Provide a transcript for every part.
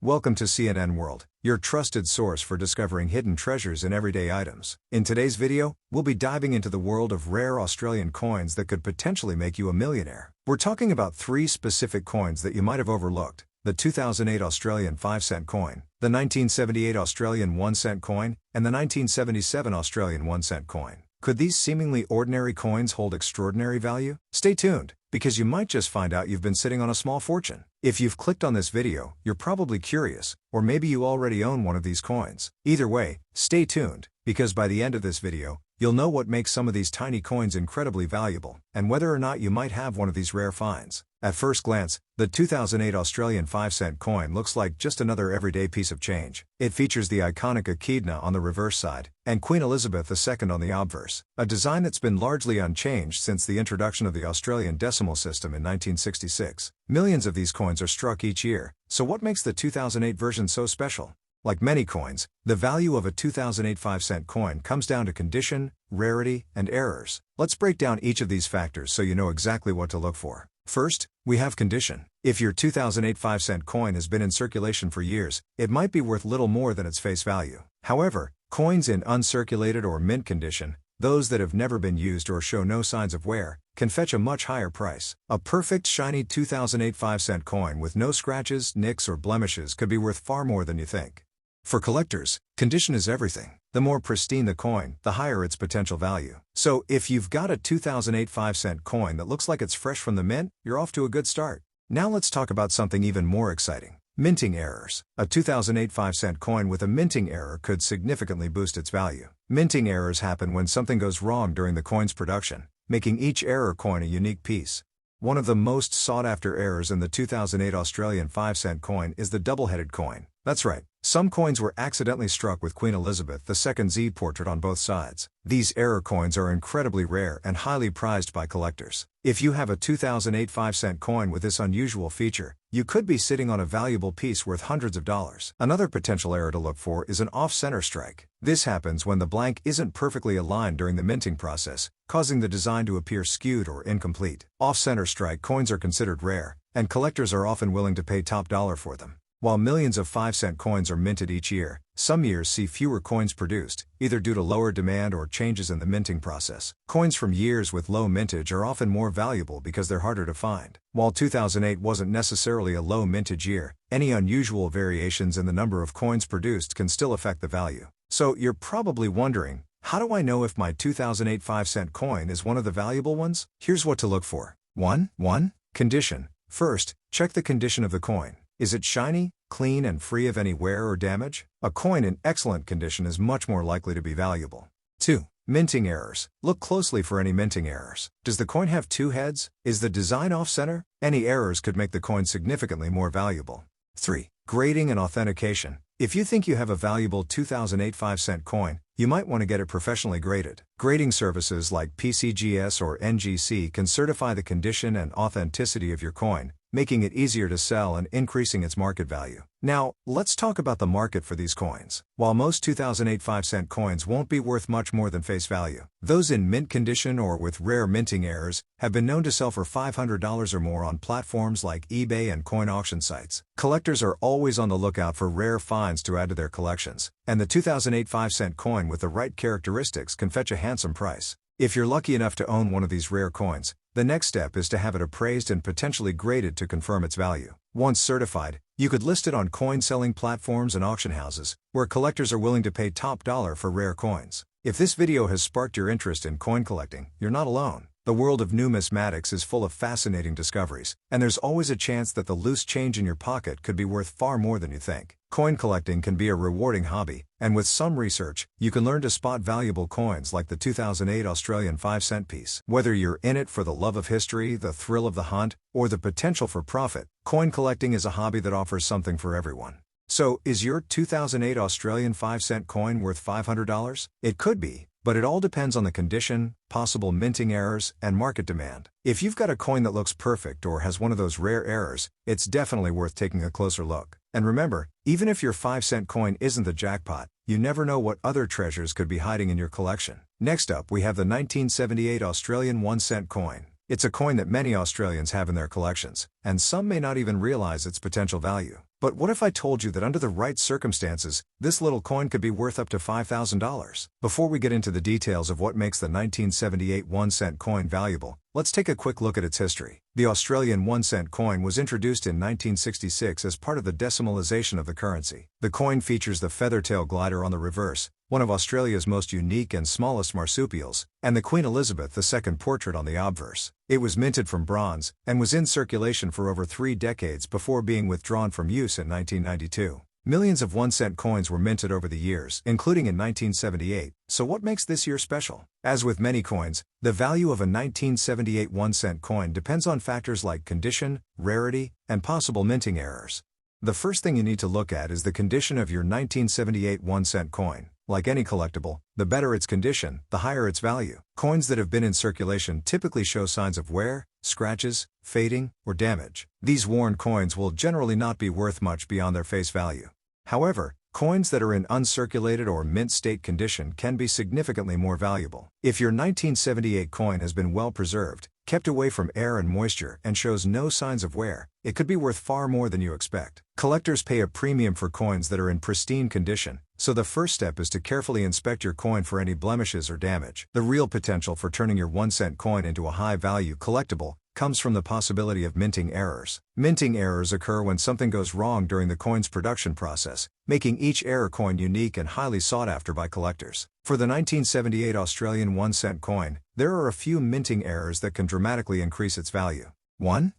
Welcome to CNN World, your trusted source for discovering hidden treasures in everyday items. In today's video, we'll be diving into the world of rare Australian coins that could potentially make you a millionaire. We're talking about three specific coins that you might have overlooked: the 2008 Australian 5-cent coin, the 1978 Australian 1-cent coin, and the 1977 Australian 1-cent coin. Could these seemingly ordinary coins hold extraordinary value? Stay tuned, because you might just find out you've been sitting on a small fortune. If you've clicked on this video, you're probably curious, or maybe you already own one of these coins. Either way, stay tuned, because by the end of this video, you'll know what makes some of these tiny coins incredibly valuable, and whether or not you might have one of these rare finds. At first glance, the 2008 Australian 5-cent coin looks like just another everyday piece of change. It features the iconic echidna on the reverse side, and Queen Elizabeth II on the obverse, a design that's been largely unchanged since the introduction of the Australian decimal system in 1966. Millions of these coins are struck each year, so what makes the 2008 version so special? Like many coins, the value of a 2008 5-cent coin comes down to condition, rarity, and errors. Let's break down each of these factors so you know exactly what to look for. First, we have condition. If your 2008 5-cent coin has been in circulation for years, it might be worth little more than its face value. However, coins in uncirculated or mint condition, those that have never been used or show no signs of wear, can fetch a much higher price. A perfect shiny 2008 5-cent coin with no scratches, nicks, or blemishes could be worth far more than you think. For collectors, condition is everything. The more pristine the coin, the higher its potential value. So, if you've got a 2008 5-cent coin that looks like it's fresh from the mint, you're off to a good start. Now let's talk about something even more exciting: minting errors. A 2008 5-cent coin with a minting error could significantly boost its value. Minting errors happen when something goes wrong during the coin's production, making each error coin a unique piece. One of the most sought-after errors in the 2008 Australian 5-cent coin is the double-headed coin. That's right, some coins were accidentally struck with Queen Elizabeth II's portrait on both sides. These error coins are incredibly rare and highly prized by collectors. If you have a 2008 5-cent coin with this unusual feature, you could be sitting on a valuable piece worth hundreds of dollars. Another potential error to look for is an off-center strike. This happens when the blank isn't perfectly aligned during the minting process, causing the design to appear skewed or incomplete. Off-center strike coins are considered rare, and collectors are often willing to pay top dollar for them. While millions of 5-cent coins are minted each year, some years see fewer coins produced, either due to lower demand or changes in the minting process. Coins from years with low mintage are often more valuable because they're harder to find. While 2008 wasn't necessarily a low mintage year, any unusual variations in the number of coins produced can still affect the value. So you're probably wondering, how do I know if my 2008 5-cent coin is one of the valuable ones? Here's what to look for. 1. Condition. First, check the condition of the coin. Is it shiny, clean, and free of any wear or damage? A coin in excellent condition is much more likely to be valuable. 2. Minting errors. Look closely for any minting errors. Does the coin have two heads? Is the design off-center? Any errors could make the coin significantly more valuable. 3. Grading and authentication. If you think you have a valuable 2008 5-cent coin, you might want to get it professionally graded. Grading services like PCGS or NGC can certify the condition and authenticity of your coin, making it easier to sell and increasing its market value. Now, let's talk about the market for these coins. While most 2008 5-cent coins won't be worth much more than face value, those in mint condition or with rare minting errors have been known to sell for $500 or more on platforms like eBay and coin auction sites. Collectors are always on the lookout for rare finds to add to their collections, and the 2008 5-cent coin with the right characteristics can fetch a handsome price. If you're lucky enough to own one of these rare coins, the next step is to have it appraised and potentially graded to confirm its value. Once certified, you could list it on coin-selling platforms and auction houses, where collectors are willing to pay top dollar for rare coins. If this video has sparked your interest in coin collecting, you're not alone. The world of numismatics is full of fascinating discoveries, and there's always a chance that the loose change in your pocket could be worth far more than you think. Coin collecting can be a rewarding hobby, and with some research, you can learn to spot valuable coins like the 2008 Australian 5-cent piece. Whether you're in it for the love of history, the thrill of the hunt, or the potential for profit, coin collecting is a hobby that offers something for everyone. So, is your 2008 Australian 5-cent coin worth $500? It could be, but it all depends on the condition, possible minting errors, and market demand. If you've got a coin that looks perfect or has one of those rare errors, it's definitely worth taking a closer look. And remember, even if your 5-cent coin isn't the jackpot, you never know what other treasures could be hiding in your collection. Next up, we have the 1978 Australian 1-cent coin. It's a coin that many Australians have in their collections, and some may not even realize its potential value. But what if I told you that under the right circumstances, this little coin could be worth up to $5,000? Before we get into the details of what makes the 1978 1-cent coin valuable, let's take a quick look at its history. The Australian 1-cent coin was introduced in 1966 as part of the decimalisation of the currency. The coin features the feathertail glider on the reverse, one of Australia's most unique and smallest marsupials, and the Queen Elizabeth II portrait on the obverse. It was minted from bronze, and was in circulation for over 3 decades before being withdrawn from use in 1992. Millions of 1-cent coins were minted over the years, including in 1978, so what makes this year special? As with many coins, the value of a 1978 1-cent coin depends on factors like condition, rarity, and possible minting errors. The first thing you need to look at is the condition of your 1978 1-cent coin. Like any collectible, the better its condition, the higher its value. Coins that have been in circulation typically show signs of wear, scratches, fading, or damage. These worn coins will generally not be worth much beyond their face value. However, coins that are in uncirculated or mint state condition can be significantly more valuable. If your 1978 coin has been well preserved, kept away from air and moisture, and shows no signs of wear, it could be worth far more than you expect. Collectors pay a premium for coins that are in pristine condition, so the first step is to carefully inspect your coin for any blemishes or damage. The real potential for turning your 1-cent coin into a high-value collectible comes from the possibility of minting errors. Minting errors occur when something goes wrong during the coin's production process, making each error coin unique and highly sought after by collectors. For the 1978 Australian 1-cent coin, there are a few minting errors that can dramatically increase its value. 1.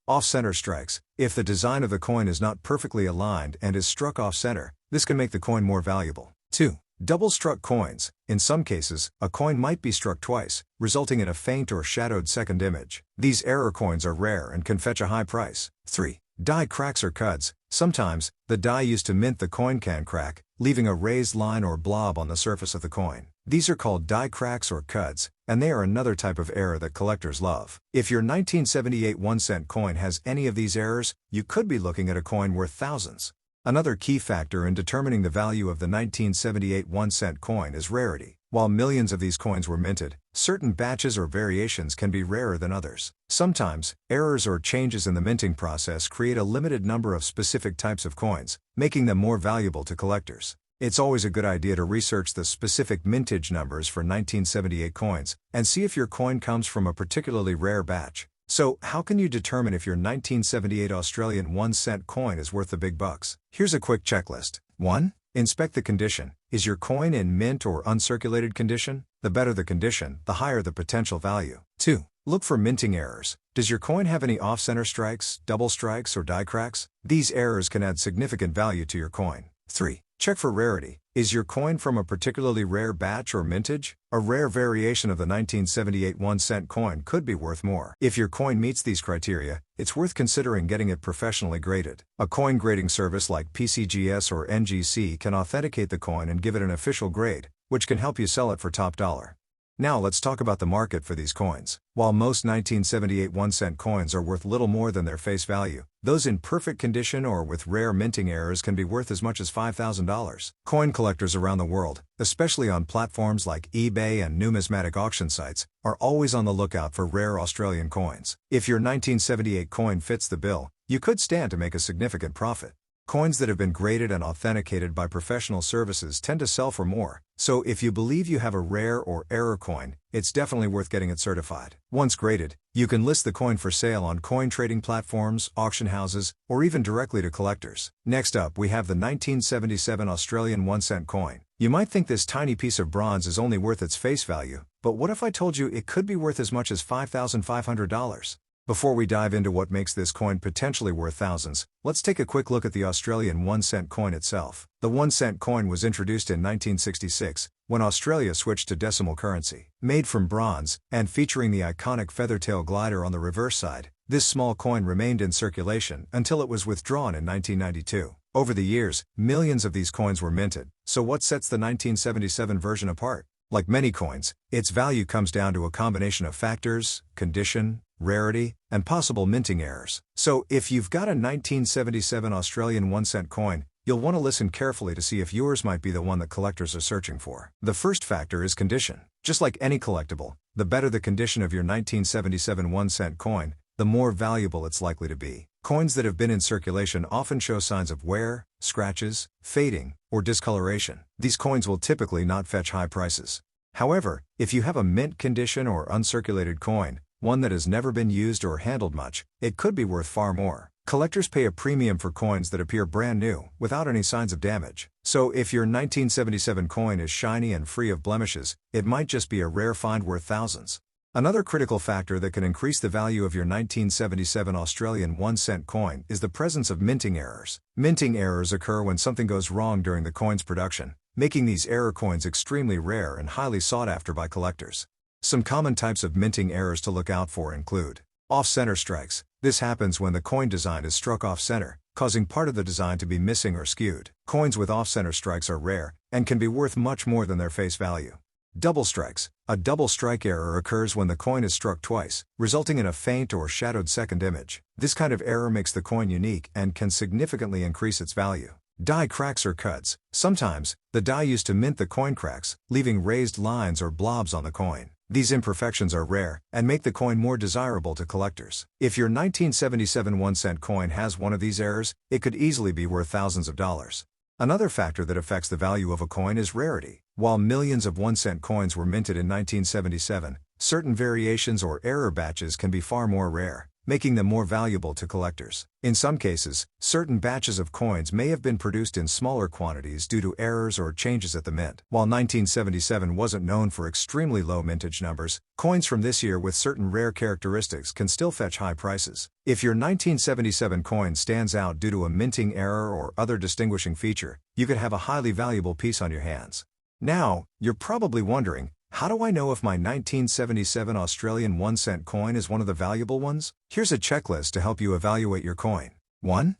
Off-center strikes. If the design of the coin is not perfectly aligned and is struck off-center, this can make the coin more valuable. 2. Double-struck coins. In some cases, a coin might be struck twice, resulting in a faint or shadowed second image. These error coins are rare and can fetch a high price. 3. Die cracks or cuds. Sometimes, the die used to mint the coin can crack, leaving a raised line or blob on the surface of the coin. These are called die cracks or cuds, and they are another type of error that collectors love. If your 1978 1-cent coin has any of these errors, you could be looking at a coin worth thousands. Another key factor in determining the value of the 1978 1-cent coin is rarity. While millions of these coins were minted, certain batches or variations can be rarer than others. Sometimes, errors or changes in the minting process create a limited number of specific types of coins, making them more valuable to collectors. It's always a good idea to research the specific mintage numbers for 1978 coins, and see if your coin comes from a particularly rare batch. So, how can you determine if your 1978 Australian 1-cent coin is worth the big bucks? Here's a quick checklist. 1. Inspect the condition. Is your coin in mint or uncirculated condition? The better the condition, the higher the potential value. 2. Look for minting errors. Does your coin have any off-center strikes, double strikes, or die cracks? These errors can add significant value to your coin. 3. Check for rarity. Is your coin from a particularly rare batch or mintage? A rare variation of the 1978 1-cent coin could be worth more. If your coin meets these criteria, it's worth considering getting it professionally graded. A coin grading service like PCGS or NGC can authenticate the coin and give it an official grade, which can help you sell it for top dollar. Now let's talk about the market for these coins. While most 1978 1-cent coins are worth little more than their face value, those in perfect condition or with rare minting errors can be worth as much as $5,000. Coin collectors around the world, especially on platforms like eBay and numismatic auction sites, are always on the lookout for rare Australian coins. If your 1978 coin fits the bill, you could stand to make a significant profit. Coins that have been graded and authenticated by professional services tend to sell for more, so if you believe you have a rare or error coin, it's definitely worth getting it certified. Once graded, you can list the coin for sale on coin trading platforms, auction houses, or even directly to collectors. Next up, we have the 1977 Australian 1-cent coin. You might think this tiny piece of bronze is only worth its face value, but what if I told you it could be worth as much as $5,500? Before we dive into what makes this coin potentially worth thousands, let's take a quick look at the Australian 1-cent coin itself. The 1-cent coin was introduced in 1966, when Australia switched to decimal currency. Made from bronze, and featuring the iconic feathertail glider on the reverse side, this small coin remained in circulation until it was withdrawn in 1992. Over the years, millions of these coins were minted, so what sets the 1977 version apart? Like many coins, its value comes down to a combination of factors: condition, rarity, and possible minting errors. So, if you've got a 1977 Australian 1-cent coin, you'll want to listen carefully to see if yours might be the one that collectors are searching for. The first factor is condition. Just like any collectible, the better the condition of your 1977 1-cent coin, the more valuable it's likely to be. Coins that have been in circulation often show signs of wear, scratches, fading, or discoloration. These coins will typically not fetch high prices. However, if you have a mint condition or uncirculated coin, one that has never been used or handled much, it could be worth far more. Collectors pay a premium for coins that appear brand new, without any signs of damage. So if your 1977 coin is shiny and free of blemishes, it might just be a rare find worth thousands. Another critical factor that can increase the value of your 1977 Australian 1-cent coin is the presence of minting errors. Minting errors occur when something goes wrong during the coin's production, making these error coins extremely rare and highly sought after by collectors. Some common types of minting errors to look out for include off-center strikes. This happens when the coin design is struck off-center, causing part of the design to be missing or skewed. Coins with off-center strikes are rare and can be worth much more than their face value. Double strikes. A double strike error occurs when the coin is struck twice, resulting in a faint or shadowed second image. This kind of error makes the coin unique and can significantly increase its value. Die cracks or cuts. Sometimes, the die used to mint the coin cracks, leaving raised lines or blobs on the coin. These imperfections are rare and make the coin more desirable to collectors. If your 1977 1-cent coin has one of these errors, it could easily be worth thousands of dollars. Another factor that affects the value of a coin is rarity. While millions of 1-cent coins were minted in 1977, certain variations or error batches can be far more rare, making them more valuable to collectors. In some cases, certain batches of coins may have been produced in smaller quantities due to errors or changes at the mint. While 1977 wasn't known for extremely low mintage numbers, coins from this year with certain rare characteristics can still fetch high prices. If your 1977 coin stands out due to a minting error or other distinguishing feature, you could have a highly valuable piece on your hands. Now, you're probably wondering, how do I know if my 1977 Australian 1-cent coin is one of the valuable ones? Here's a checklist to help you evaluate your coin. 1.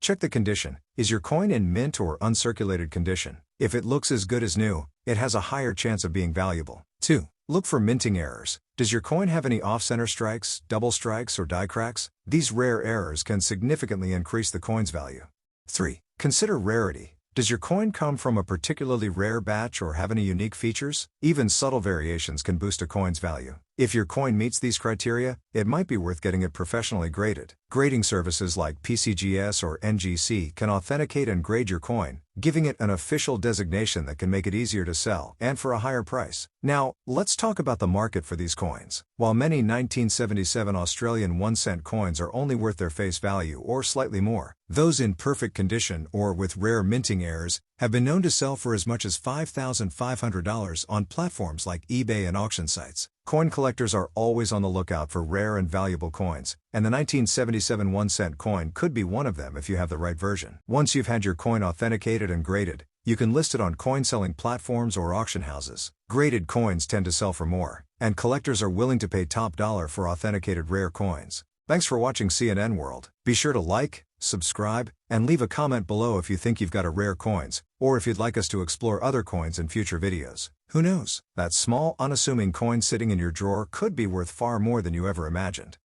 Check the condition. Is your coin in mint or uncirculated condition? If it looks as good as new, it has a higher chance of being valuable. 2. Look for minting errors. Does your coin have any off-center strikes, double strikes, or die cracks? These rare errors can significantly increase the coin's value. 3. Consider rarity. Does your coin come from a particularly rare batch or have any unique features? Even subtle variations can boost a coin's value. If your coin meets these criteria, it might be worth getting it professionally graded. Grading services like PCGS or NGC can authenticate and grade your coin, giving it an official designation that can make it easier to sell and for a higher price. Now, let's talk about the market for these coins. While many 1977 Australian 1-cent coins are only worth their face value or slightly more, those in perfect condition or with rare minting errors have been known to sell for as much as $5,500 on platforms like eBay and auction sites. Coin collectors are always on the lookout for rare and valuable coins, and the 1977 1-cent coin could be one of them if you have the right version. Once you've had your coin authenticated and graded, you can list it on coin-selling platforms or auction houses. Graded coins tend to sell for more, and collectors are willing to pay top dollar for authenticated rare coins. Thanks for watching CNN World. Be sure to like, subscribe, and leave a comment below if you think you've got a rare coins, or if you'd like us to explore other coins in future videos. Who knows? That small, unassuming coin sitting in your drawer could be worth far more than you ever imagined.